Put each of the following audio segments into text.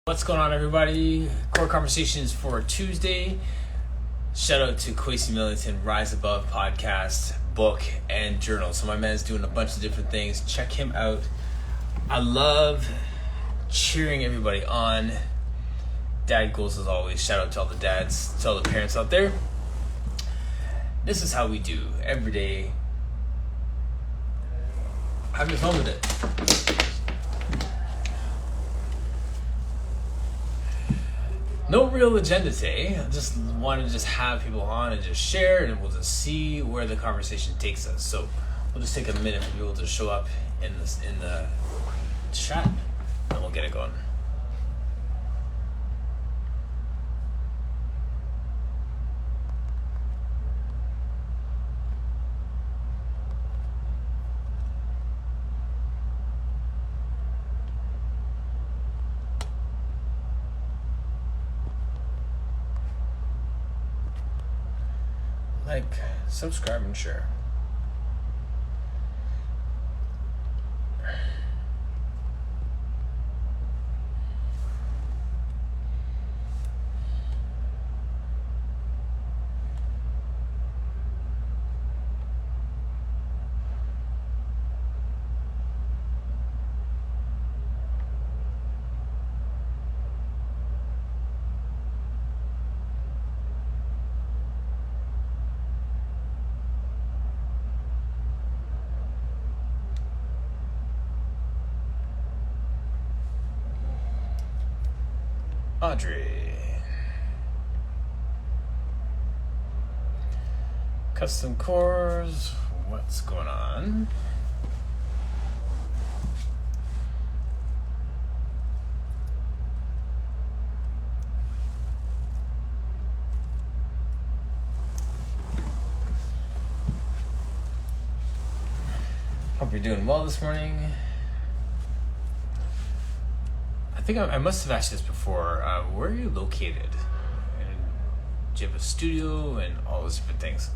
What's going on, everybody? Core Conversations for Tuesday. Shout out to Kwesi Millington, Rise Above podcast, book, and journal. So my man's doing a bunch of different things. Check him out. I love cheering everybody on. Dad goals as always. Shout out to all the dads, to all the parents out there. This is how we do every day. Having fun with it. No real agenda today. I just wanted to have people on and just share, and we'll just see where the conversation takes us. So we'll just take a minute for people to show up in the chat, and we'll get it going. Like, subscribe, and share. Audrey. Custom cores. What's going on? Hope you're doing well this morning. I think I must have asked this before. Where are you located? And do you have a studio and all those different things?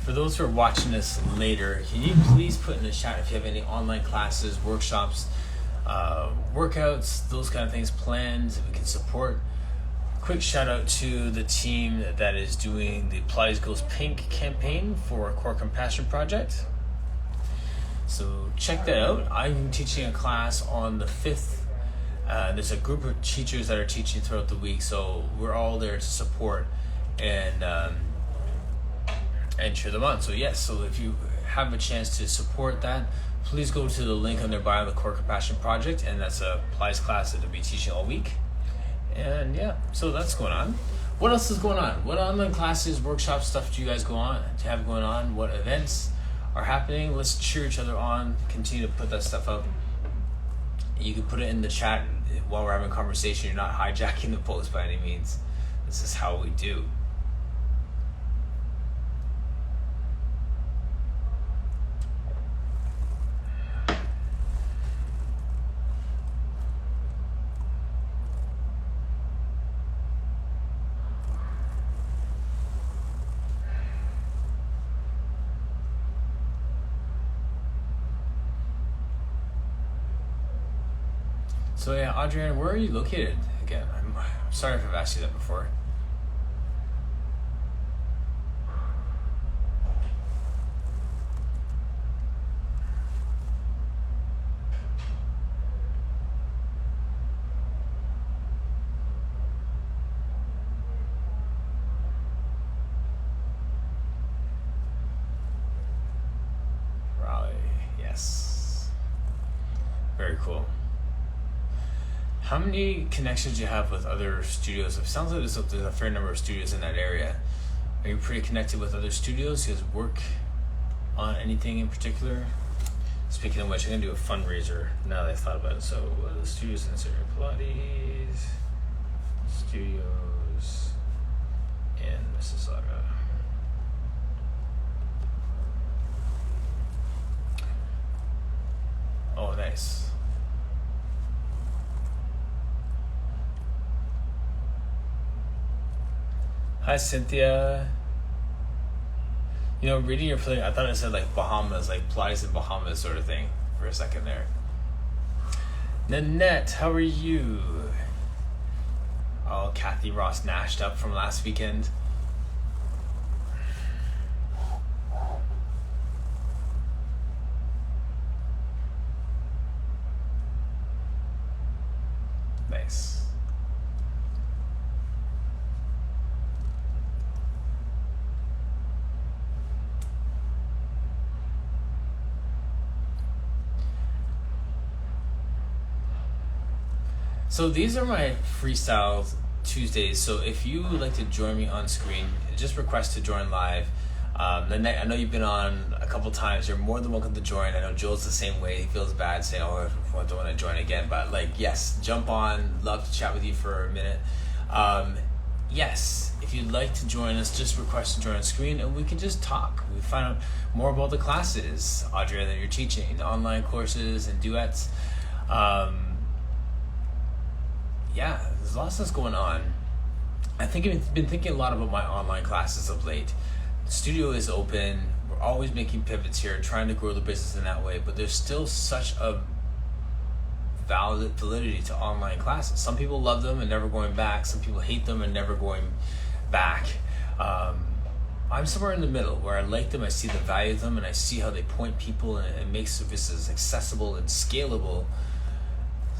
For those who are watching this later, can you please put in the chat if you have any online classes, workshops, workouts, those kind of things planned that we can support. Quick shout out to the team that is doing the Plies Goes Pink campaign for Core Compassion Project. So check that out. I'm teaching a class on the 5th. There's a group of teachers that are teaching throughout the week, so we're all there to support and cheer them on. So yes, so if you have a chance to support that, please go to the link on their bio, the Core Compassion Project, and that's a Plies class that I'll be teaching all week. And yeah, so that's going on. What else is going on? What online classes, workshops, stuff do you guys have going on? What events are happening? Let's cheer each other on. Continue to put that stuff up. You can put it in the chat while we're having a conversation. You're not hijacking the post by any means. This is how we do. So yeah, Adrienne, where are you located again? I'm sorry if I've asked you that before. Raleigh, yes. Very cool. How many connections do you have with other studios? It sounds like there's a fair number of studios in that area. Are you pretty connected with other studios? Do you guys work on anything in particular? Speaking of which, I'm going to do a fundraiser now that I thought about it. So, the studios in this area? Pilates Studios in Mississauga. Oh, nice. Hi, Cynthia. You know, reading your play, I thought it said like Bahamas, like Pilates in Bahamas sort of thing for a second there. Nanette, how are you? Oh, Kathy Ross nashed up from last weekend. Nice. So these are my Freestyle Tuesdays. So if you would like to join me on screen, just request to join live. I know you've been on a couple times. You're more than welcome to join. I know Joel's the same way. He feels bad saying, "Oh, I don't want to join again." But like, yes, jump on. Love to chat with you for a minute. Yes, if you'd like to join us, just request to join on screen, and we can just talk. We find out more about the classes, Audrey, that you're teaching, the online courses and duets. Yeah, there's lots of stuff going on. I think I've been thinking a lot about my online classes of late. The studio is open. We're always making pivots here, trying to grow the business in that way, but there's still such a validity to online classes. Some people love them and never going back. Some people hate them and never going back. I'm somewhere in the middle where I like them, I see the value of them, and I see how they point people and it makes services accessible and scalable.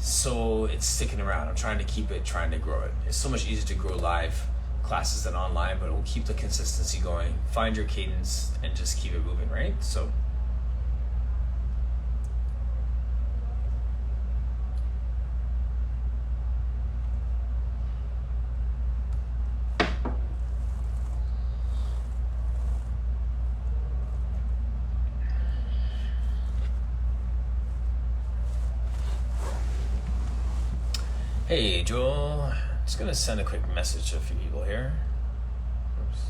So it's sticking around. I'm trying to keep it, trying to grow it. It's so much easier to grow live classes than online, but we'll keep the consistency going. Find your cadence and just keep it moving, right? So hey, Joel. Just gonna send a quick message to a few people here. Oops.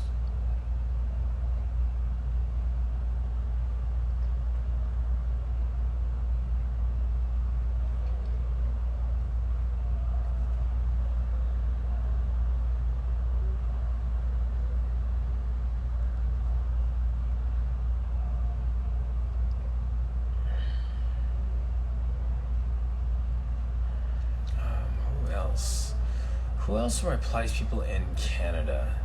Who else are my Pilates people in Canada?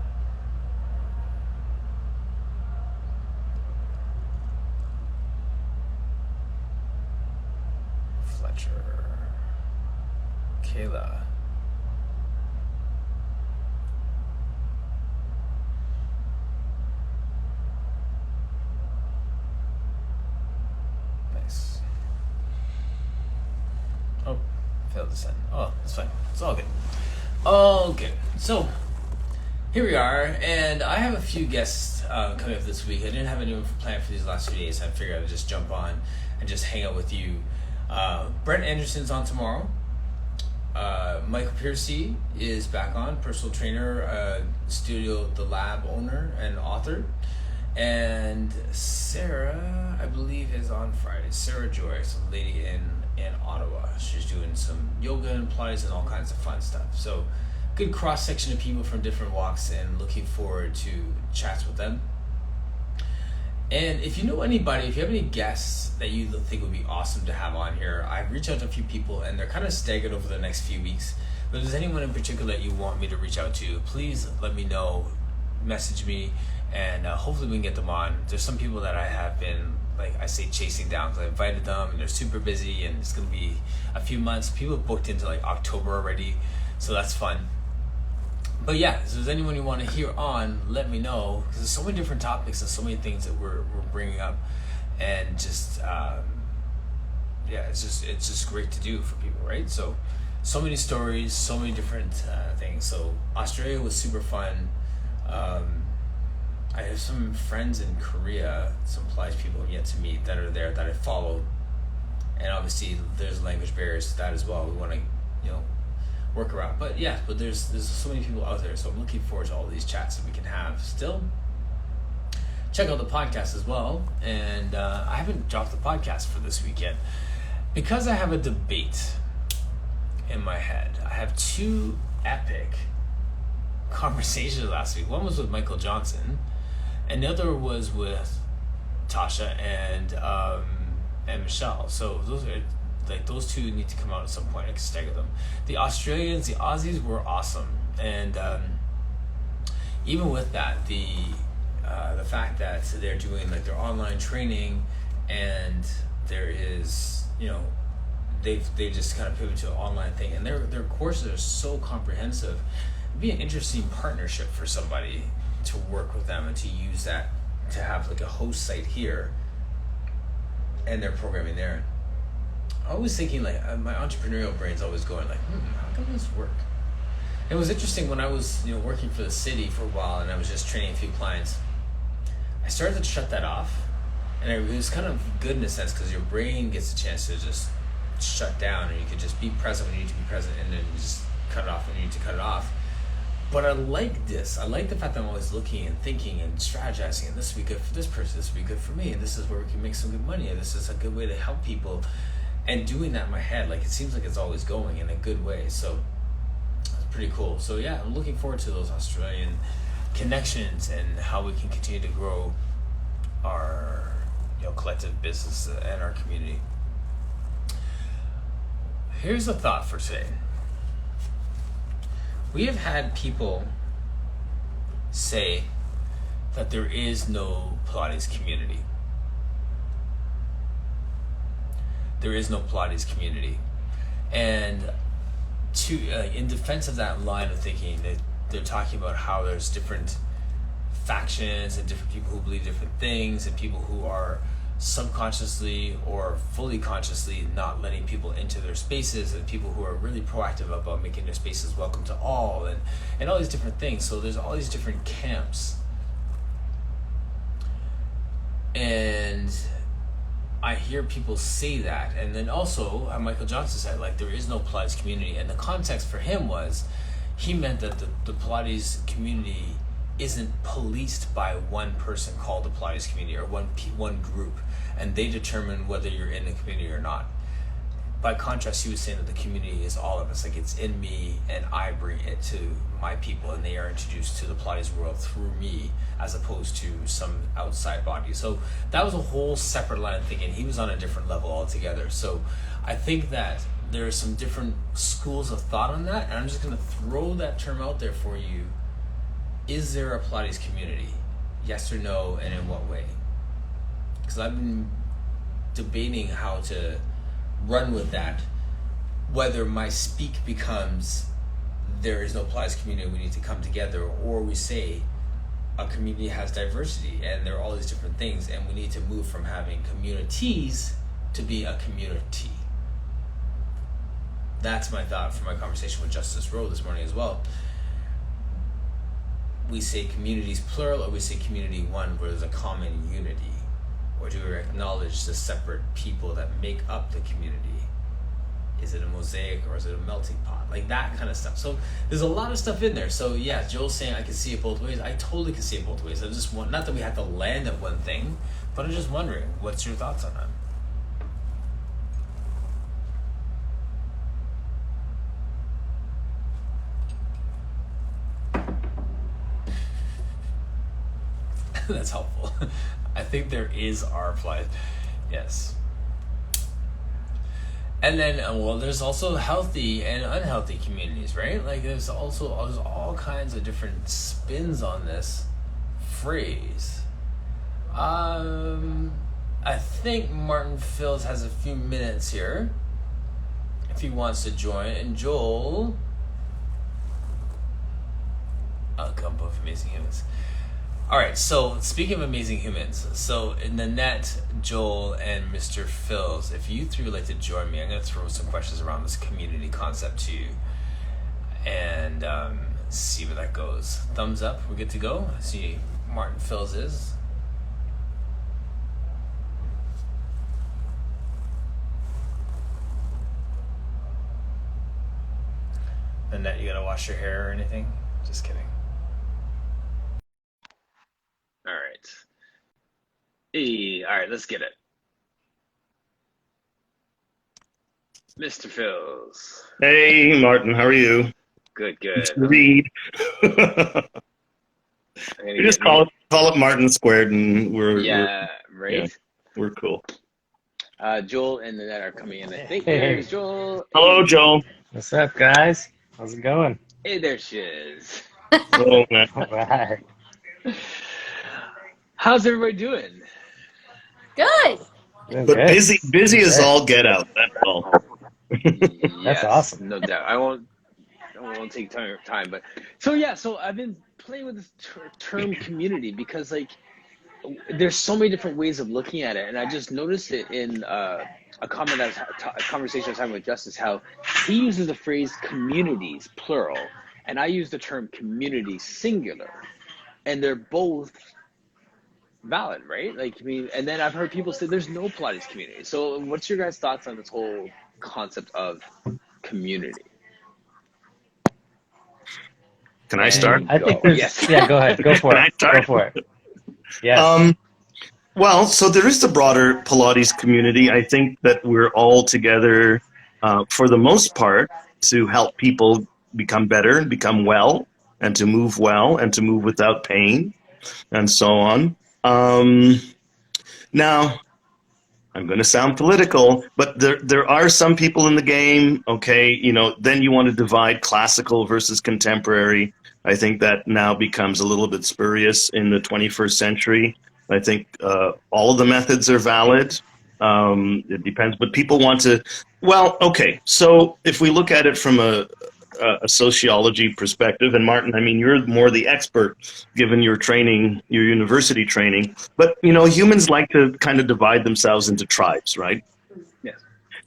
Fletcher. Kayla. Nice. Oh, failed to send. Oh, that's fine. It's all good. Okay, so here we are, and I have a few guests coming up this week. I didn't have anyone planned for these last few days, so I figured I'd just jump on and just hang out with you. Brent Anderson's on tomorrow. Michael Piercy is back on, personal trainer, Studio The Lab owner and author. And Sarah, I believe, is on Friday. Sarah Joyce, a lady in Ottawa. She's doing some yoga and Pilates and all kinds of fun stuff. So good cross section of people from different walks, and looking forward to chats with them. And if you know anybody, if you have any guests that you think would be awesome to have on here, I've reached out to a few people and they're kind of staggered over the next few weeks. But if there's anyone in particular that you want me to reach out to, please let me know, message me, and hopefully we can get them on. There's some people that I have been, like I say, chasing down because I invited them and they're super busy and it's going to be a few months. People have booked into like October already, so that's fun. But yeah, if there's anyone you want to hear on, let me know, because there's so many different topics and so many things that we're bringing up, and just yeah, it's just great to do for people, right? So so many stories, so many different things. So Australia was super fun. I have some friends in Korea, some Pilates people I've yet to meet that are there that I follow, and obviously there's language barriers to that as well. We want to, work around. But yeah, but there's so many people out there, so I'm looking forward to all these chats that we can have. Still, check out the podcast as well, and I haven't dropped the podcast for this week yet because I have a debate in my head. I have two epic conversations last week. One was with Michael Johnson, and the other was with Tasha and Michelle. So those two need to come out at some point. I can stagger them. The Australians, the Aussies were awesome, and even with that, the fact that they're doing like their online training, and there is they've just kind of pivoted to an online thing, and their courses are so comprehensive. It'd be an interesting partnership for somebody to work with them and to use that to have like a host site here and their programming there. I was thinking, like, my entrepreneurial brain's always going like, how can this work? It was interesting when I was working for the city for a while, and I was just training a few clients. I started to shut that off, and it was kind of good in a sense because your brain gets a chance to just shut down, and you can just be present when you need to be present, and then just cut it off when you need to cut it off. But I like this. I like the fact that I'm always looking and thinking and strategizing, and this would be good for this person, this would be good for me, and this is where we can make some good money, and this is a good way to help people. And doing that in my head, like, it seems like it's always going in a good way. So it's pretty cool. So yeah, I'm looking forward to those Australian connections and how we can continue to grow our collective business and our community. Here's a thought for today. We have had people say that there is no Pilates community. There is no Pilates community. And in defense of that line of thinking, they're talking about how there's different factions and different people who believe different things, and people who are subconsciously or fully consciously not letting people into their spaces, and people who are really proactive about making their spaces welcome to all, and all these different things. So there's all these different camps. And I hear people say that, and then also Michael Johnson said, like, there is no Pilates community, and the context for him was he meant that the Pilates community isn't policed by one person called the Pilates community, or one group, and they determine whether you're in the community or not. By contrast, he was saying that the community is all of us, like, it's in me, and I bring it to my people, and they are introduced to the Pilates world through me, as opposed to some outside body. So that was a whole separate line of thinking. He was on a different level altogether. So I think that there are some different schools of thought on that, and I'm just going to throw that term out there for you. Is there a Pilates community? Yes or no, and in what way? Because I've been debating how to run with that, whether my speak becomes there is no Pilates community, we need to come together, or we say a community has diversity and there are all these different things, and we need to move from having communities to be a community. That's my thought from my conversation with Justice Rowe this morning as well. We say communities plural, or we say community one where there's a common unity? Or do we acknowledge the separate people that make up the community? Is it a mosaic, or is it a melting pot? Like that kind of stuff. So there's a lot of stuff in there. So yeah, Joel's saying I can see it both ways. I totally can see it both ways. I just want, not that we have to land at one thing, but I'm just wondering, what's your thoughts on that? That's helpful. I think there is our Pilates. Yes. And then, well, there's also healthy and unhealthy communities, right? Like there's all kinds of different spins on this phrase. I think Martin Fields has a few minutes here if he wants to join. And Joel, a gump of amazing humans. All right, so speaking of amazing humans, so in the net, Joel and Mr. Phils, if you three would like to join me, I'm going to throw some questions around this community concept to you and see where that goes. Thumbs up, we're good to go. I see Martin Phils is. Annette, you got to wash your hair or anything? Just kidding. All right. Hey, all right, let's get it. Mr. Phils. Hey, Martin, how are you? Good, It's good. Reed. We I'm gonna just get me. call it Martin squared, and Yeah, yeah, right. we're cool. Joel and Annette are coming in. I think Hey, there's Joel. Hello, Joel. what's up, guys? How's it going? Hey, there she is. Hello, Matt. All right. How's everybody doing? Good. Doing But good. busy Doing as great. all get out. That's all. That's Yes, awesome. no doubt. I won't take time, but so yeah. So I've been playing with this term community because like there's so many different ways of looking at it, and I just noticed it in a conversation I was having with Justice, how he uses the phrase communities plural, and I use the term community singular, and they're both valid, right? Like, I mean, and then I've heard people say there's no Pilates community. So, what's your guys' thoughts on this whole concept of community? Can I start? And I think go. there's, Yes. yeah, go ahead. Go for Can it. I start? Go for it. Yes. Um, well, so there is the broader Pilates community. I think that we're all together for the most part to help people become better and become well and to move well and to move without pain and so on. Now, I'm going to sound political, but there are some people in the game, okay, then you want to divide classical versus contemporary. I think that now becomes a little bit spurious in the 21st century. I think all of the methods are valid. It depends, but people want to, well, okay, so if we look at it from a sociology perspective, and Martin, I mean, you're more the expert given your training, your university training, but humans like to kind of divide themselves into tribes, right? Yes.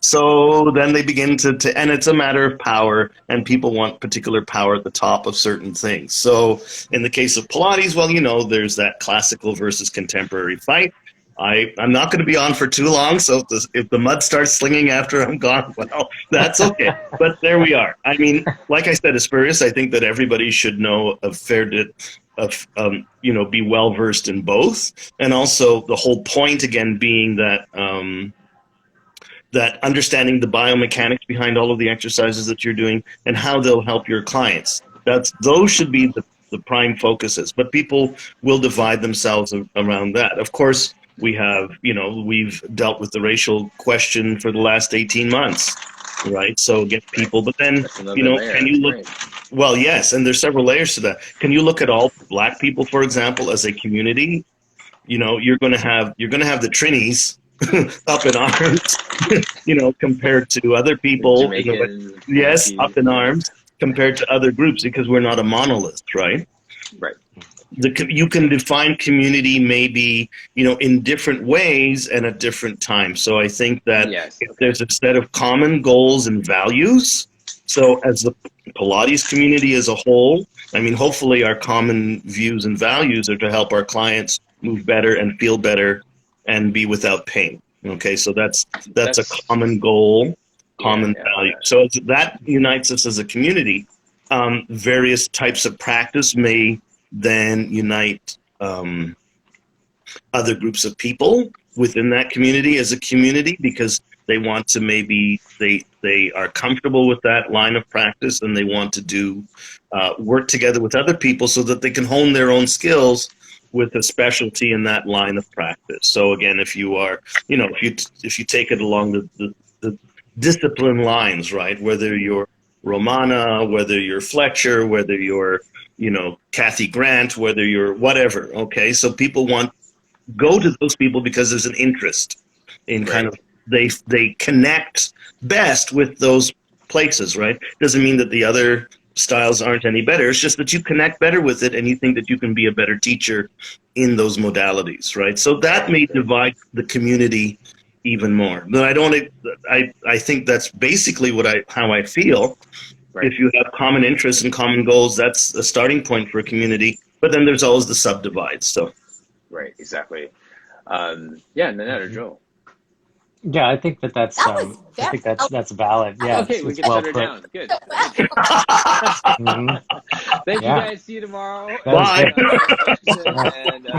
So then they begin and it's a matter of power, and people want particular power at the top of certain things. So in the case of Pilates, well, there's that classical versus contemporary fight. I'm not going to be on for too long, so if the mud starts slinging after I'm gone, well, that's okay. But there we are. I mean, like I said, Asperius, I think that everybody should know a fair bit of, be well versed in both, and also the whole point again being that understanding the biomechanics behind all of the exercises that you're doing and how they'll help your clients. Those should be the prime focuses, but people will divide themselves around that. Of course, we've dealt with the racial question for the last 18 months, right? So get people, but then, That's another layer. can you look, well, yes, and there's several layers to that. Can you look at all Black people, for example, as a community? You're going to have the Trinis up in arms, compared to other people. Yes, up in arms compared to other groups because we're not a monolith, right? Right. You can define community maybe in different ways and at different times. So I think that if there's a set of common goals and values, so as the Pilates community as a whole, I mean, hopefully our common views and values are to help our clients move better and feel better and be without pain. Okay, so that's a common goal, common value. So that unites us as a community. Various types of practice may then unite other groups of people within that community as a community because they want to they are comfortable with that line of practice and they want to do work together with other people so that they can hone their own skills with a specialty in that line of practice. So again, if you are, if you take it along the discipline lines, right, whether you're Romana, whether you're Fletcher, whether you're, Kathy Grant, whether you're whatever, okay? So people go to those people because there's an interest in kind of, they connect best with those places, right? Doesn't mean that the other styles aren't any better. It's just that you connect better with it and you think that you can be a better teacher in those modalities, right? So that may divide the community even more. But I think that's basically how I feel. Right. If you have common interests and common goals, that's a starting point for a community. But then there's always the subdivides. So Right, exactly. Yeah, Nanette or Joe. Yeah, I think that's That was I think very that's valid. Yeah, Okay, we it's can well shut her put. down. Good. Mhm. Thank you Yeah. guys. See you tomorrow. That was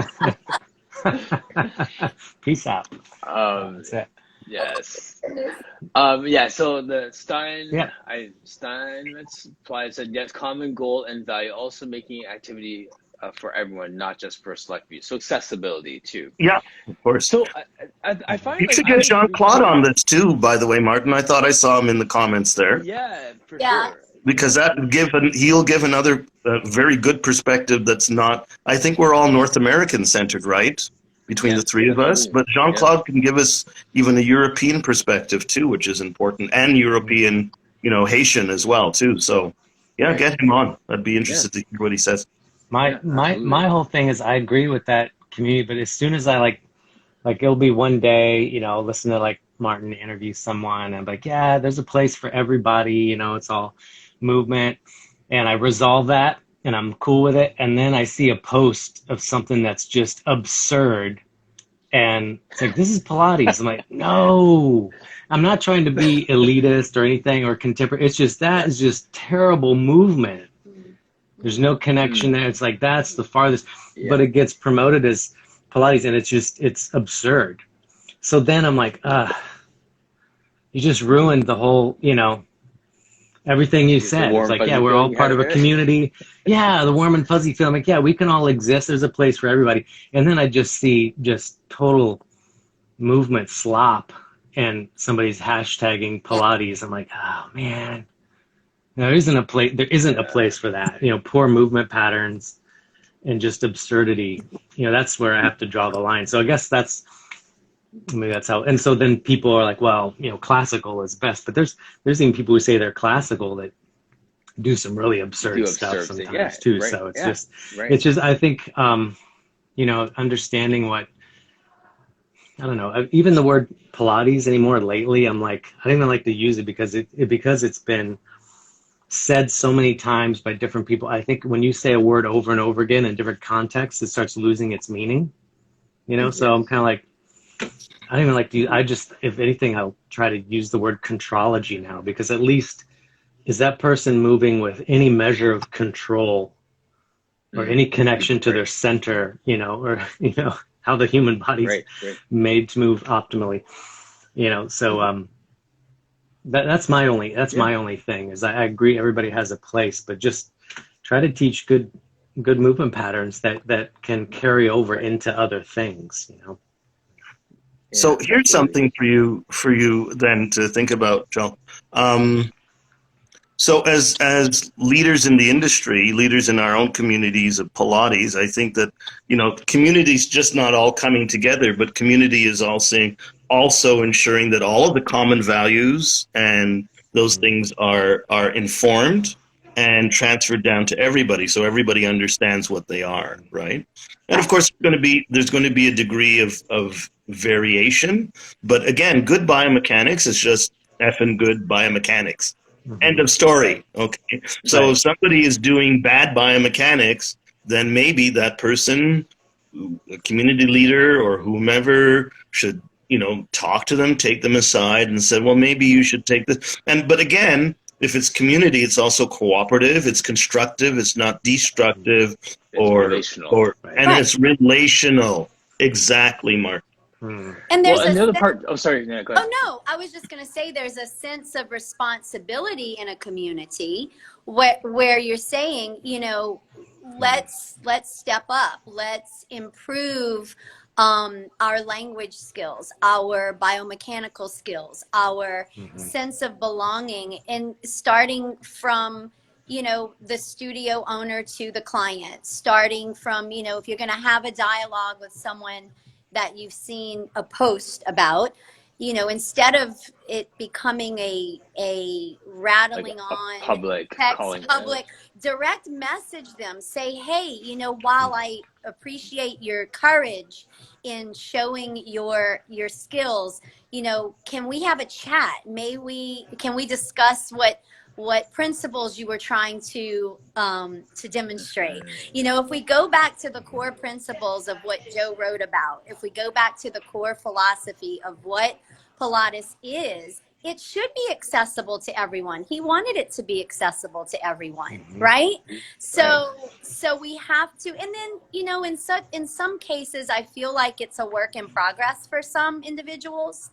Bye. And, Peace out. um, That's it. yes. Yeah, so the Yeah. Steinmetz applied said, yes, common goal and value, also making activity for everyone, not just for select few. So accessibility too. yeah, of course. So I find You like should I get was Jean-Claude on this too, by the way, Martin. I thought I saw him in the comments there. Yeah, for Yeah. sure. Because he'll give another very good perspective that's not, I think we're all North American centered, right? Between the three of us. absolutely. But Jean-Claude can give us even a European perspective too, which is important, and European, Haitian as well too. So yeah, Right. get him on. I'd be interested to hear what he says. My Yeah, my absolutely. my whole thing is I agree with that community, but as soon as I like it'll be one day, listen to like Martin interview someone and I'm like, yeah, there's a place for everybody, it's all movement. And I resolve that and I'm cool with it. And then I see a post of something that's just absurd. And it's like, this is Pilates. I'm like, no, I'm not trying to be elitist or anything or contemporary. It's just, that is just terrible movement. There's no connection there. It's like, that's the farthest, but it gets promoted as Pilates and it's absurd. So then I'm like, you just ruined the whole, everything you said. warm, It's like, fuzzy yeah, we're all feeling you part had of a there? community. Yeah, the warm and fuzzy feeling. Like, yeah, we can all exist. There's a place for everybody. And then I just see just total movement slop and somebody's hashtagging Pilates. I'm like, oh man, there isn't a place for that. Poor movement patterns and just absurdity. That's where I have to draw the line. So I guess maybe that's how. And so then people are like, well, classical is best, but there's even people who say they're classical that do some really absurd stuff sometimes too. Right, So it's right. it's just, I think, understanding what, I don't know, even the word Pilates anymore lately, I'm like, I don't even like to use it because it's been said so many times by different people. I think when you say a word over and over again in different contexts, it starts losing its meaning, So I'm kind of like, I don't even like to, if anything, I'll try to use the word contrology now, because at least is that person moving with any measure of control or any connection to their center, or, how the human body's made to move optimally, so that's my only thing is I agree everybody has a place, but just try to teach good movement patterns that can carry over into other things, So here's something for you then to think about, Joe. So as leaders in the industry, leaders in our own communities of Pilates, I think that, community's just not all coming together, but community is also ensuring that all of the common values and those things are informed and transferred down to everybody, so everybody understands what they are, right? And of course, there's going to be a degree of variation, but again, good biomechanics is just effing good biomechanics. End of story. Okay. So if somebody is doing bad biomechanics, then maybe that person, a community leader or whomever, should, talk to them, take them aside and say, well, maybe you should take this. But again, if it's community, it's also cooperative, it's constructive, it's not destructive, it's relational. Exactly, Mark. And there's another part. Oh, sorry. Yeah, go ahead. Oh no, I was just going to say there's a sense of responsibility in a community where you're saying, let's step up, let's improve our language skills, our biomechanical skills, our sense of belonging, and starting from the studio owner to the client, starting from if you're going to have a dialogue with someone that you've seen a post about, instead of it becoming a rattling Like a on public text, calling. public, direct message them. Say, hey, while I appreciate your courage in showing your skills, can we have a chat? Can we discuss what principles you were trying to demonstrate? If we go back to the core principles of what Joe wrote about, if we go back to the core philosophy of what Pilates is, it should be accessible to everyone. He wanted it to be accessible to everyone, right? So we have to, and then in some cases, I feel like it's a work in progress for some individuals.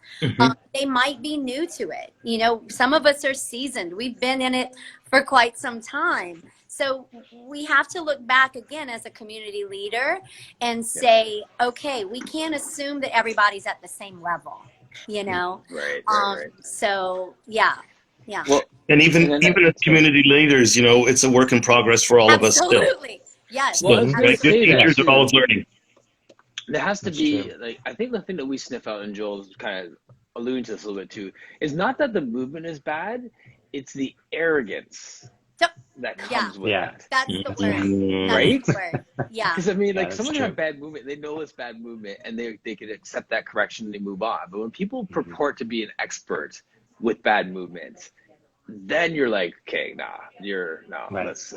They might be new to it. Some of us are seasoned. We've been in it for quite some time. So we have to look back again as a community leader and say, okay, we can't assume that everybody's at the same level. Right. So yeah. Well, and even as community leaders, it's a work in progress for all of us still. Absolutely. Yes. Well, I was gonna Right? Good say that teachers too. are always learning. There has to That's be true. I think the thing that we sniff out, and Joel's kind of alluding to this a little bit too, is not that the movement is bad, it's the arrogance that comes with that. That's the word. Right? That's the word. Yeah. Because I mean, Yeah, someone true. have bad movement, they know it's bad movement, and they could accept that correction and they move on. But when people purport to be an expert with bad movement, then you're like, okay, Right. let's.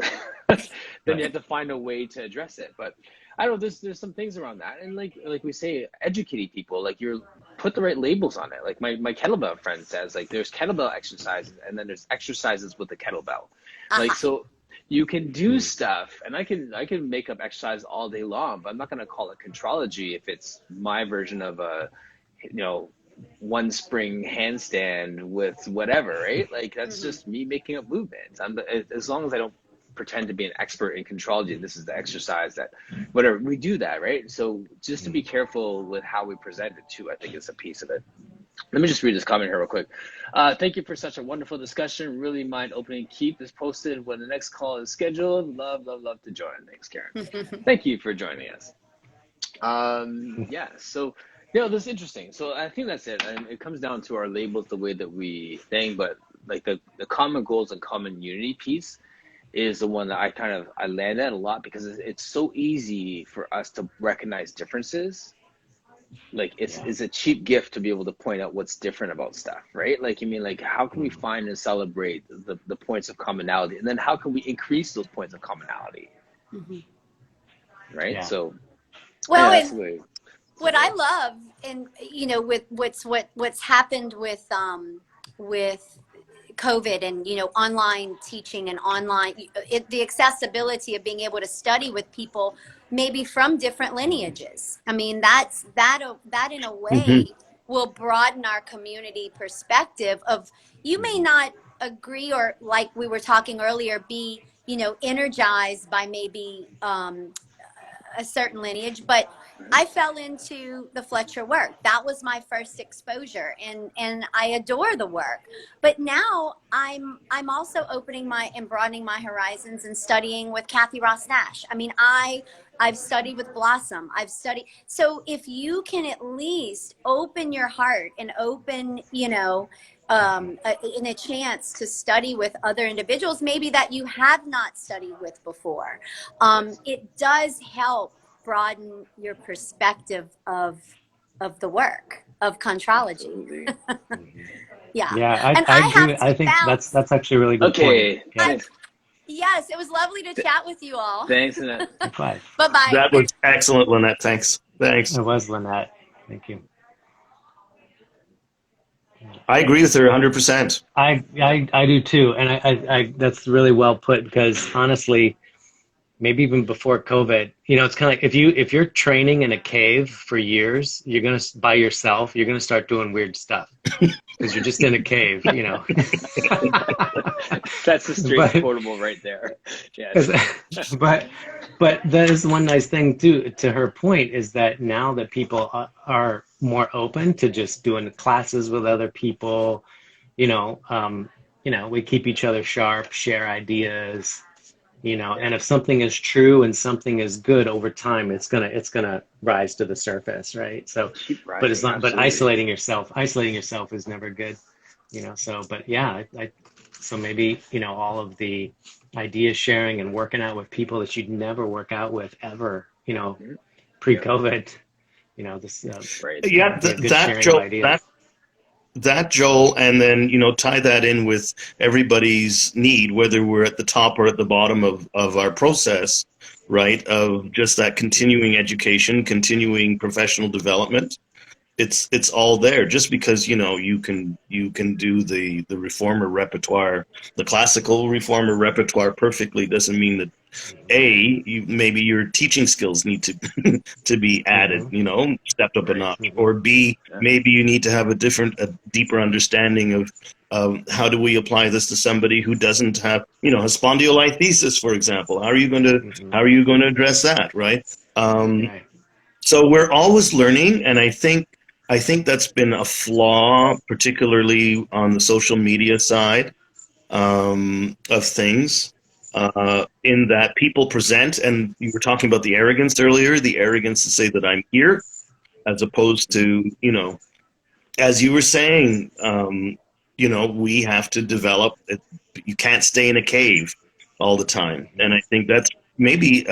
Then you have to find a way to address it. But I don't know. There's some things around that, and like we say, educating people. You're put the right labels on it. Like my kettlebell friend says, there's kettlebell exercises, and then there's exercises with the kettlebell. So you can do stuff, and I can make up exercise all day long, but I'm not going to call it contrology if it's my version of a one spring handstand with whatever, right? That's just me making up movements. As long as I don't pretend to be an expert in contrology, this is the exercise that whatever, we do that, right? So just to be careful with how we present it too, I think is a piece of it. Let me just read this comment here real quick. Thank you for such a wonderful discussion. Really mind-opening. Keep this posted when the next call is scheduled. Love to join. Thanks, Karen. Thank you for joining us. So this is interesting. So I think that's it. And it comes down to our labels, the way that we think, but the common goals and common unity piece is the one that I land at a lot, because it's so easy for us to recognize differences. It's a cheap gift to be able to point out what's different about stuff, right? How can we find and celebrate the points of commonality, and then how can we increase those points of commonality, right? Yeah. So, Well, that's and the way. what I love, and with what's happened with COVID and online teaching and online the accessibility of being able to study with people maybe from different lineages. I mean, that in a way will broaden our community perspective of, you may not agree, or like we were talking earlier, be energized by maybe a certain lineage, but I fell into the Fletcher work. That was my first exposure, and I adore the work. But now I'm also opening and broadening my horizons and studying with Kathy Ross Nash. I mean, I've studied with Blossom. So if you can at least open your heart and open, in a chance to study with other individuals, maybe that you have not studied with before, it does help broaden your perspective of the work of contrology. Yeah. Yeah, And I agree. have to I think bounce. that's actually a really good Okay. point. Yeah. Yes, it was lovely to chat with you all. Thanks, Annette. Bye. Bye-bye. That was excellent, Lynette. Thanks. It was Lynette. Thank you. I agree with her 100%. I do too, and I that's really well put, because honestly, maybe even before COVID, it's kind of like if you're training in a cave for years, you're gonna by yourself, you're gonna start doing weird stuff because you're just in a cave, That's the straight quotable right there. Yes. But that is one nice thing too. To her point, is that now that people are more open to just doing classes with other people, we keep each other sharp, share ideas. you know, and if something is true and something is good over time, it's gonna rise to the surface, right? So, Keep but it's rising, not, but absolutely. isolating yourself is never good, you know. So, but yeah, so maybe, you know, all of the idea sharing and working out with people that you'd never work out with ever, you know, Mhm. Yeah, pre-COVID, you know, this right. Yeah, be a good that sharing of Joel, ideas. that Joel, and then tie that in with everybody's need, whether we're at the top or at the bottom of our process, right? Of just that continuing education, continuing professional development. It's all there. Just because you can do the reformer repertoire, the classical reformer repertoire perfectly, doesn't mean that maybe your teaching skills need to to be added, Mm-hmm. stepped up a Right. notch, Mm-hmm. or B, Yeah. maybe you need to have a deeper understanding of how do we apply this to somebody who doesn't have, a spondylolisthesis, for example. Mm-hmm. How are you going to address that, right? Um, Right. so we're always learning, and I think that's been a flaw, particularly on the social media side of things, in that people present, and you were talking about the arrogance earlier, the arrogance to say that I'm here, as opposed to, as you were saying, we have to develop. You can't stay in a cave all the time, and I think that's maybe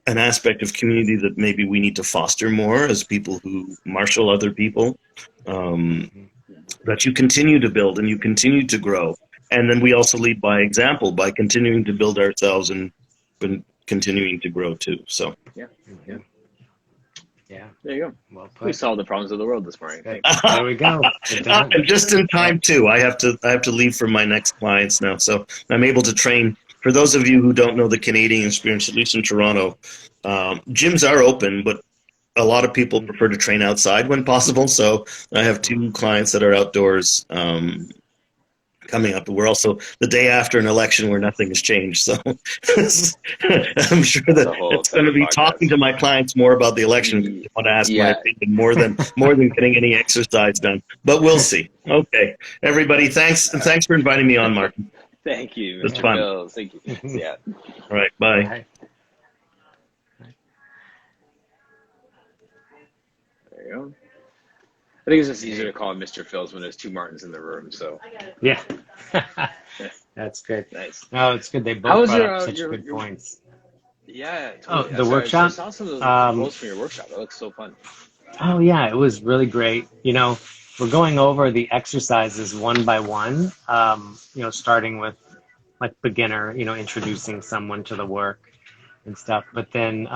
an aspect of community that maybe we need to foster more as people who marshal other people. Um, Mm-hmm. that you continue to build and you continue to grow. And then we also lead by example by continuing to build ourselves and continuing to grow too. So Yeah. Mm-hmm. Yeah. Yeah. There you go. Well We put. solved the problems of the world this morning, I Good. think. There we go. We're done. and just in Yep. time too. I have to leave for my next clients now. So I'm able to train. For those of you who don't know the Canadian experience, at least in Toronto, gyms are open, but a lot of people prefer to train outside when possible. So I have two clients that are outdoors coming up. We're also the day after an election where nothing has changed. So I'm sure That's that a whole it's going to separate be talking podcast. to my clients more about the election because they want to ask my Yeah. opinion more than getting any exercise done. But we'll see. Okay, everybody, thanks for inviting me on, Martin. Thank you, It's Yeah. Mr. fun. Phil. Thank you. Yeah. All right, bye. Right. There you go. I think it's just easier to call him Mr. Phil's when there's two Martins in the room. So Yeah. yeah, That's good. nice. No, it's good. They How both was brought your up such good your points. yeah, Oh, totally. the So I workshop? saw some of the Um, posts from your workshop. That looks so fun. oh yeah, it was really great. You know, we're going over the exercises one by one. You know, starting with like beginner, you know, introducing someone to the work and stuff. But then,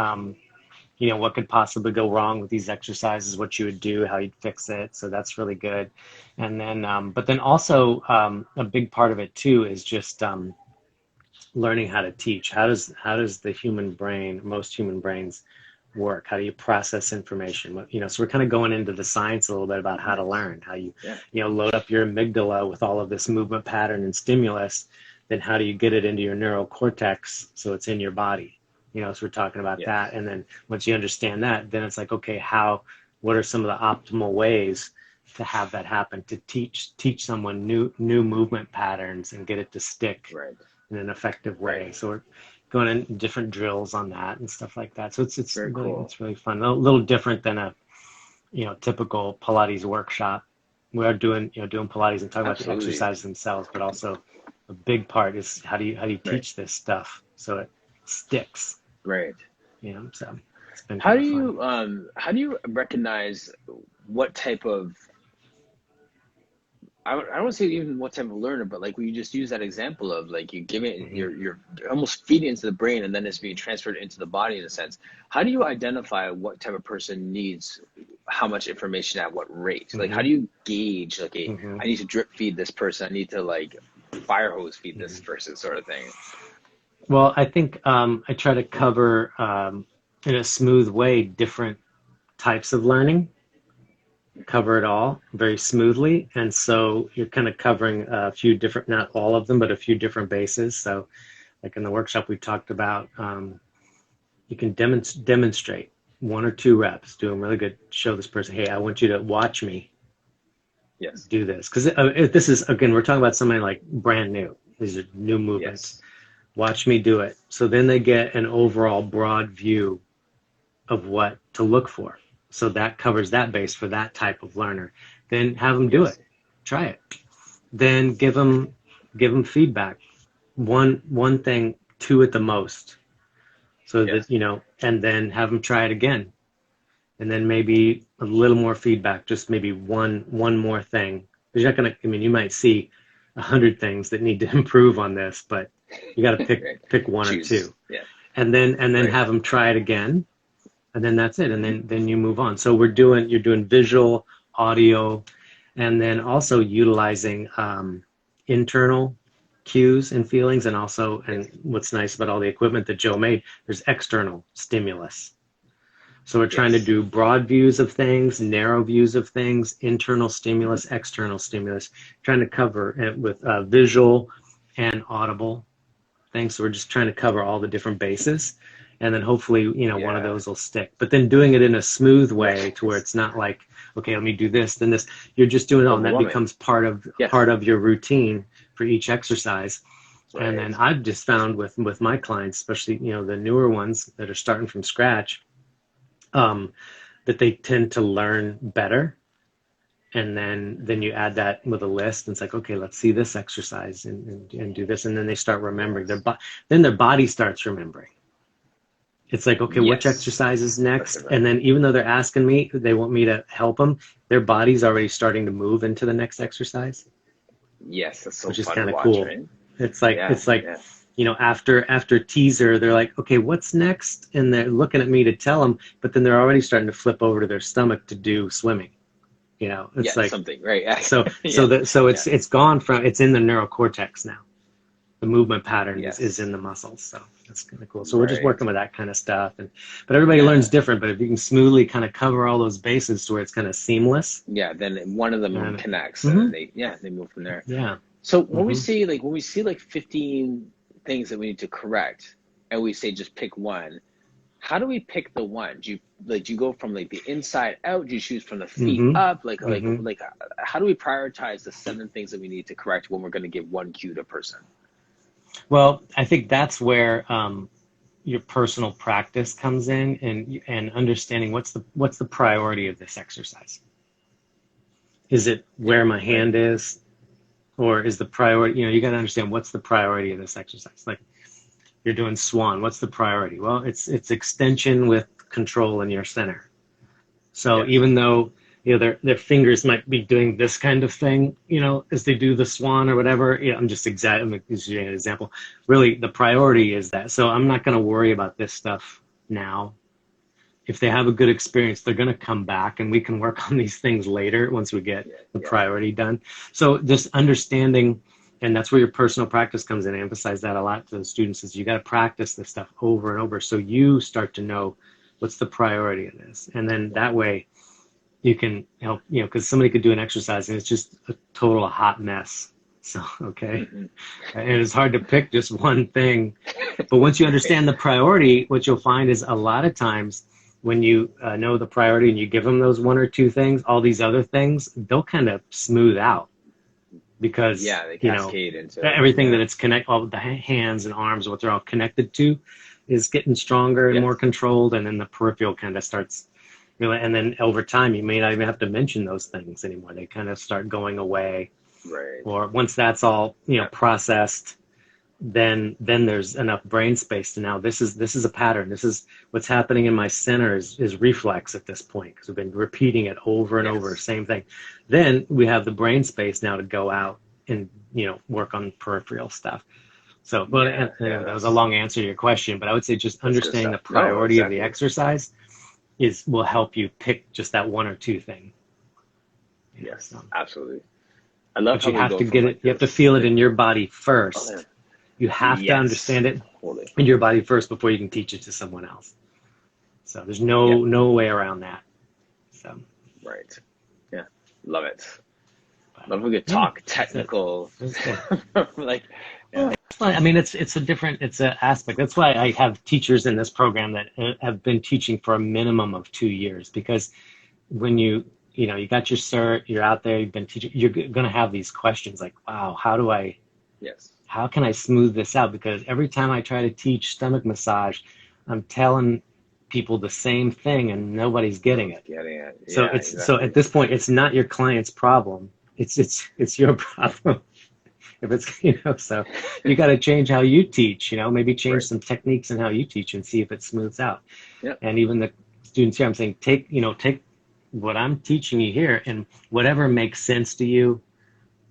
you know, what could possibly go wrong with these exercises, what you would do, how you'd fix it. So that's really good. And then, but then also a big part of it too is just learning how to teach. How does the human brain, most human brains, work? How do you process information? You know, so we're kind of going into the science a little bit about how to Nice. learn, how you, Yeah. you know, load up your amygdala with all of this movement pattern and stimulus. Then how do you get it into your neural cortex so it's in your body? You know, so we're talking about Yes. that. And then once you understand that, then it's like, okay, what are some of the optimal ways to have that happen, to teach someone new movement patterns and get it to stick Right. in an effective way. Right. So we're going in different drills on that and stuff like that. So Very cool. it's really fun. A little different than a typical Pilates workshop. We are doing Pilates and talking about the Absolutely. exercises themselves, but also a big part is how do you Right. teach this stuff so it sticks. Right. You know, so it's been How kind do of fun. you how do you recognize what type of I don't want to say even what type of learner, but like we just use that example of like you give it, Mm-hmm. you're almost feeding it into the brain and then it's being transferred into the body in a sense. How do you identify what type of person needs how much information at what rate? Like how Mm-hmm. do you gauge like Mm-hmm. I need to drip feed this person, I need to like fire hose feed this Mm-hmm. person sort of thing? Well, I think I try to cover in a smooth way different types of learning, cover it all very smoothly. And so you're kind of covering a few different, not all of them, but a few different bases. So like in the workshop we talked about, you can demonstrate 1 or 2 reps, do them really good, show this person, hey, I want you to watch me Yes. do this. Because this is, again, we're talking about somebody like brand new. These are new movements. Yes. watch me do it. So then they get an overall broad view of what to look for. So that covers that base for that type of learner. Then have them do it. Try it. Then give them feedback. One thing, two at the most. So that, you know, and then have them try it again. And then maybe a little more feedback, just maybe one more thing. Because you're not gonna, I mean, you might see 100 things that need to improve on this, but you got to pick one or two. Yeah. And then have them try it again. And then that's it. And then you move on. So you're doing visual, audio, and then also utilizing internal cues and feelings. And also, and what's nice about all the equipment that Joe made, there's external stimulus. So we're trying to do broad views of things, narrow views of things, internal stimulus, external stimulus, trying to cover it with visual and audible things. So we're just trying to cover all the different bases. And then hopefully, you know, one of those will stick. But then doing it in a smooth way to where it's not like, okay, let me do this, then this. You're just doing it all, and that becomes part of your routine for each exercise. Right. And then I've just found with my clients, especially, you know, the newer ones that are starting from scratch, that they tend to learn better. And then you add that with a list, and it's like, okay, let's see this exercise and do this. And then they start remembering. Then their body starts remembering. It's like, okay, which exercise is next? And then even though they're asking me, they want me to help them, their body's already starting to move into the next exercise. Yes, that's so which is fun kind to of watch, cool. right? It's like, you know, after teaser, they're like, okay, what's next? And they're looking at me to tell them, but then they're already starting to flip over to their stomach to do swimming. You know, it's like something, right? So it's gone from, it's in the neurocortex now. The movement pattern is in the muscles. So that's kind of cool. So we're just working with that kind of stuff. But everybody learns different. But if you can smoothly kind of cover all those bases to where it's kind of seamless. Yeah, then one of them connects, and they move from there. Yeah. So when we see like 15 things that we need to correct, and we say just pick one, how do we pick the one? Do you go from like the inside out? Do you choose from the feet up? Like how do we prioritize the 7 things that we need to correct when we're going to give one cue to a person? Well, I think that's where your personal practice comes in, and understanding what's the priority of this exercise. Is it where my hand is, or is the priority? You know, you got to understand what's the priority of this exercise. Like you're doing swan, what's the priority? Well, it's extension with control in your center. So even though, you know, their fingers might be doing this kind of thing, you know, as they do the swan or whatever. Yeah, I'm just I'm using an example. Really, the priority is that. So I'm not going to worry about this stuff now. If they have a good experience, they're going to come back, and we can work on these things later once we get the priority done. So just understanding, and that's where your personal practice comes in. I emphasize that a lot to the students, is you got to practice this stuff over and over so you start to know what's the priority of this. And then that way, you can help, you know, because somebody could do an exercise and it's just a total hot mess. So, okay. And it's hard to pick just one thing. But once you understand the priority, what you'll find is a lot of times when you know the priority and you give them those 1 or 2 things, all these other things, they'll kind of smooth out. Because, they cascade into everything that it's all the hands and arms, what they're all connected to, is getting stronger and more controlled. And then the peripheral kind of starts. And then over time, you may not even have to mention those things anymore. They kind of start going away. Right. Or once that's all, you know, processed, then there's enough brain space to now this is a pattern. This is what's happening in my center is reflex at this point, because we've been repeating it over and over, same thing. Then we have the brain space now to go out and, you know, work on peripheral stuff. So, that was a long answer to your question, but I would say just understanding the priority of the exercise will help you pick just that 1 or 2 thing. Yes, absolutely. I love. But you have to get it. You have to feel it in your body first. You have to understand it in your body first before you can teach it to someone else. So there's no way around that. So. Right. Yeah. Love it. Love a good talk. Technical. Like. Yeah. I mean, it's an aspect. That's why I have teachers in this program that have been teaching for a minimum of 2 years, because when you got your cert, you're out there, you've been teaching, you're going to have these questions like, wow, how do I how can I smooth this out? Because every time I try to teach stomach massage, I'm telling people the same thing and nobody's getting it. Getting it. So Yeah, it's so exactly. at this point, it's not your client's problem. It's your problem. If it's, so you got to change how you teach, maybe change Right. some techniques in how you teach and see if it smooths out. Yep. And even the students here, I'm saying, take what I'm teaching you here and whatever makes sense to you,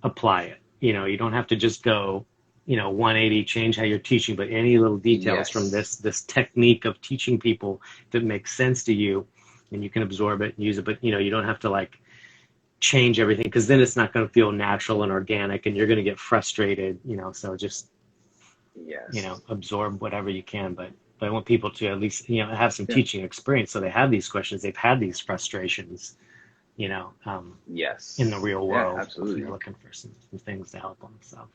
apply it. You don't have to just go, 180, change how you're teaching, but any little details from this technique of teaching people that makes sense to you, and you can absorb it and use it, but you don't have to like change everything, because then it's not going to feel natural and organic, and you're going to get frustrated. So just absorb whatever you can, but I want people to at least have some teaching experience, so they have these questions, they've had these frustrations, Yes. in the real world. Yeah, absolutely. You're looking for some things to help them. So,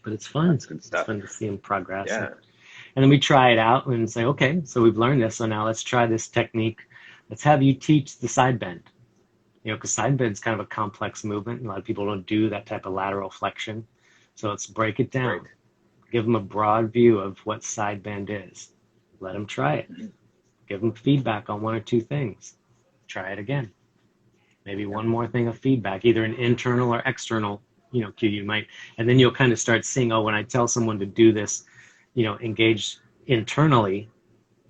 but it's fun. That's good stuff. It's fun to see them progress. Yeah. And then we try it out and say, okay, so we've learned this, so now let's try this technique. Let's have you teach the side bend. Because side bend is kind of a complex movement, and a lot of people don't do that type of lateral flexion. So let's break it down. Right. Give them a broad view of what side bend is. Let them try it. Give them feedback on one or two things. Try it again. Maybe one more thing of feedback, either an internal or external, cue you might, and then you'll kind of start seeing, when I tell someone to do this, engage internally,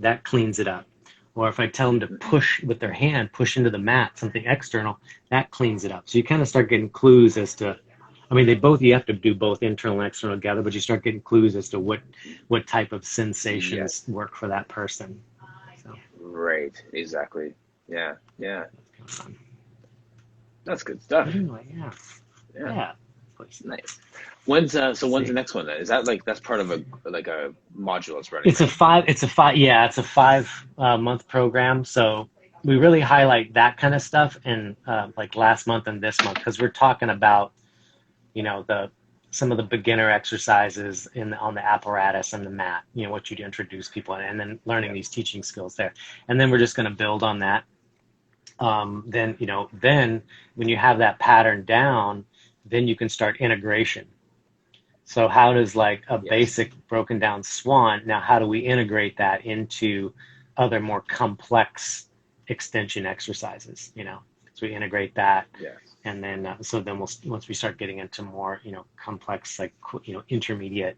that cleans it up. Or if I tell them to push with their hand, push into the mat, something external, that cleans it up. So you kind of start getting clues as to, you have to do both internal and external together, but you start getting clues as to what type of sensations work for that person. So. Right, exactly. Yeah. That's kind of fun. That's good stuff. Anyway, yeah. Nice. When's the next one then? Is that that's part of a module that's running? It's a 5-month program. So we really highlight that kind of stuff in last month and this month, because we're talking about, some of the beginner exercises on the apparatus and the mat, what you'd introduce people in, and then learning these teaching skills there. And then we're just going to build on that. Then when you have that pattern down, then you can start integration. So how does basic broken down swan, now how do we integrate that into other more complex extension exercises, So we integrate that. Yes. And then, once we start getting into more, complex, intermediate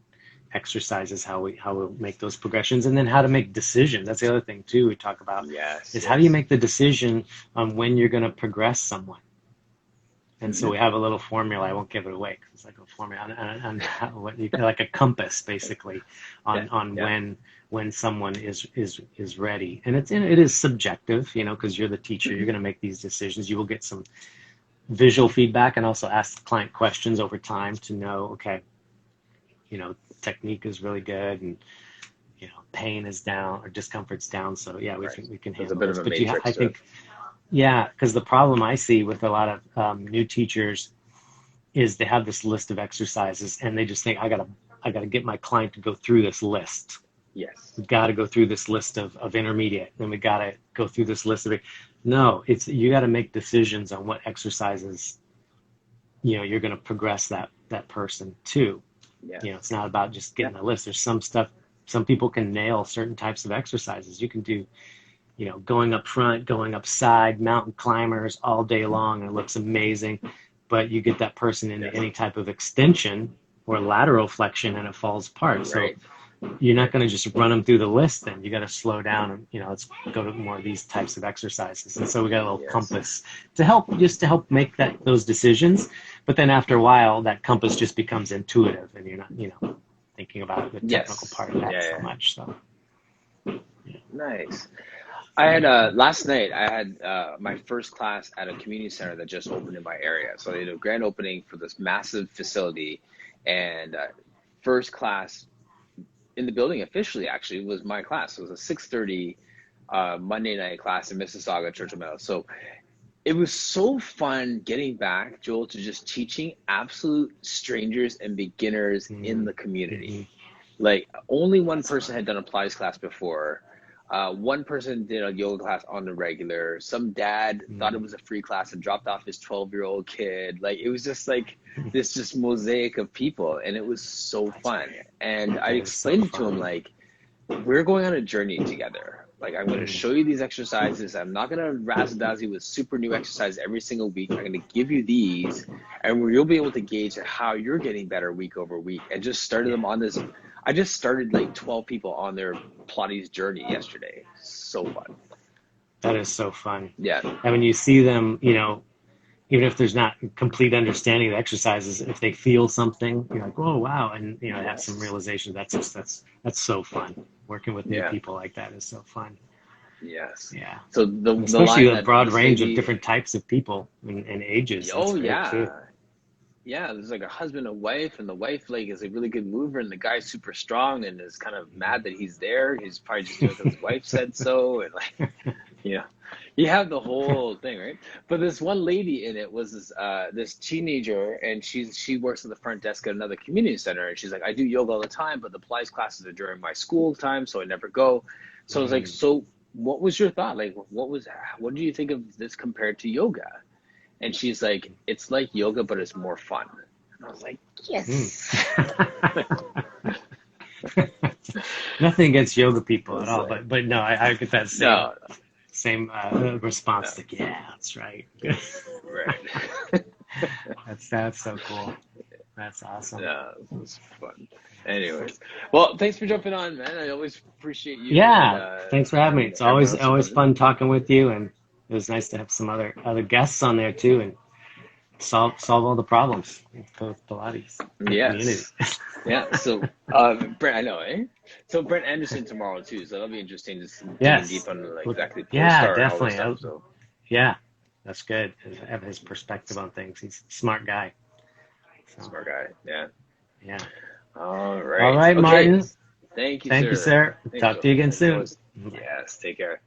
exercises, how we'll make those progressions, and then how to make decisions. That's the other thing too we talk about. How do you make the decision on when you're going to progress someone? And so we have a little formula. I won't give it away because it's like a formula on what you like a compass basically on when someone is ready. And it is subjective, because you're the teacher. You're going to make these decisions. You will get some visual feedback and also ask the client questions over time to know, okay, technique is really good, and pain is down or discomfort's down. So we think we can handle this. But I think. Yeah, because the problem I see with a lot of new teachers is they have this list of exercises, and they just think, I gotta get my client to go through this list. Yes. We've got to go through this list of intermediate, then we got to go through this list of it. No, you got to make decisions on what exercises you're going to progress that person to. Yeah. It's not about just getting a list. There's some stuff. Some people can nail certain types of exercises. You can do. Going up front, going up side, mountain climbers all day long, and it looks amazing. But you get that person into any type of extension or lateral flexion, and it falls apart. Right. So you're not going to just run them through the list. Then you got to slow down and let's go to more of these types of exercises. And so we got a little compass to help make those decisions. But then after a while, that compass just becomes intuitive, and you're not thinking about the technical part of that so much. So nice. I had last night. I had my first class at a community center that just opened in my area. So they did a grand opening for this massive facility, and first class in the building officially actually was my class. It was a 6:30 Monday night class in Mississauga, Churchill Meadows. So it was so fun getting back, Joel, to just teaching absolute strangers and beginners in the community. Only one person had done a Pilates class before. One person did a yoga class on the regular. Some dad thought it was a free class and dropped off his 12-year-old kid. Like, it was just like this just mosaic of people, and it was so fun. And I explained to him, like, we're going on a journey together. Like, I'm going to show you these exercises. I'm not going to razzle-dazzle you with super new exercise every single week. I'm going to give you these, and where you'll be able to gauge how you're getting better week over week. And just started them on this. I just started like 12 people on their Pilates journey yesterday. So fun. That is so fun. Yeah. And when you see them, you know, even if there's not complete understanding of the exercises, if they feel something, you're like, oh, wow. And, you know, have some realization. That's so fun. Working with new people like that is so fun. Yes. Yeah. So especially the broad range of different types of people and ages. Oh, yeah. Too. Yeah, there's like a husband and wife, and the wife like is a really good mover, and the guy's super strong and is kind of mad that he's there. He's probably just doing it because his wife said so, and like, you know, you have the whole thing, right? But this one lady in it was this teenager, and she works at the front desk at another community center, and she's like, I do yoga all the time, but the Pilates classes are during my school time, so I never go. So I was like, so what was your thought? Like, what do you think of this compared to yoga? And she's like, it's like yoga, but it's more fun. And I was like, yes. Nothing against yoga people at all, but no, I get that same response. Like, yeah, that's right. Right. That's so cool. That's awesome. Yeah, it was fun. Anyways, well, thanks for jumping on, man. I always appreciate you. Yeah, thanks for having me. It's always fun talking with you, and it was nice to have some other guests on there too, and solve all the problems with Pilates. Yes. Yeah. So, Brent, I know, eh? So Brent Anderson tomorrow too. So that'll be interesting to dig deep on like exactly. Yeah, definitely. Stuff, yeah, that's good. Have his perspective on things. He's a smart guy. So. Smart guy. Yeah. Yeah. All right. All right, Martin. Thank you, Thank you, sir. Talk to you again soon. Yes. Take care.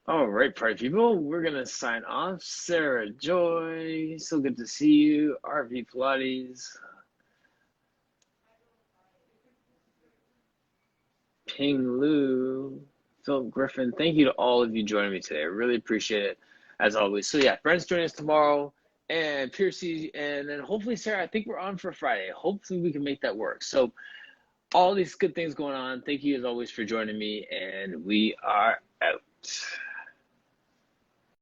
All right, party people, we're going to sign off. Sarah Joy, so good to see you. RV Pilates. Ping Lu. Philip Griffin. Thank you to all of you joining me today. I really appreciate it, as always. So, yeah, Brent's joining us tomorrow, and Piercy, and then hopefully, Sarah, I think we're on for Friday. Hopefully, we can make that work. So, all these good things going on. Thank you, as always, for joining me, and we are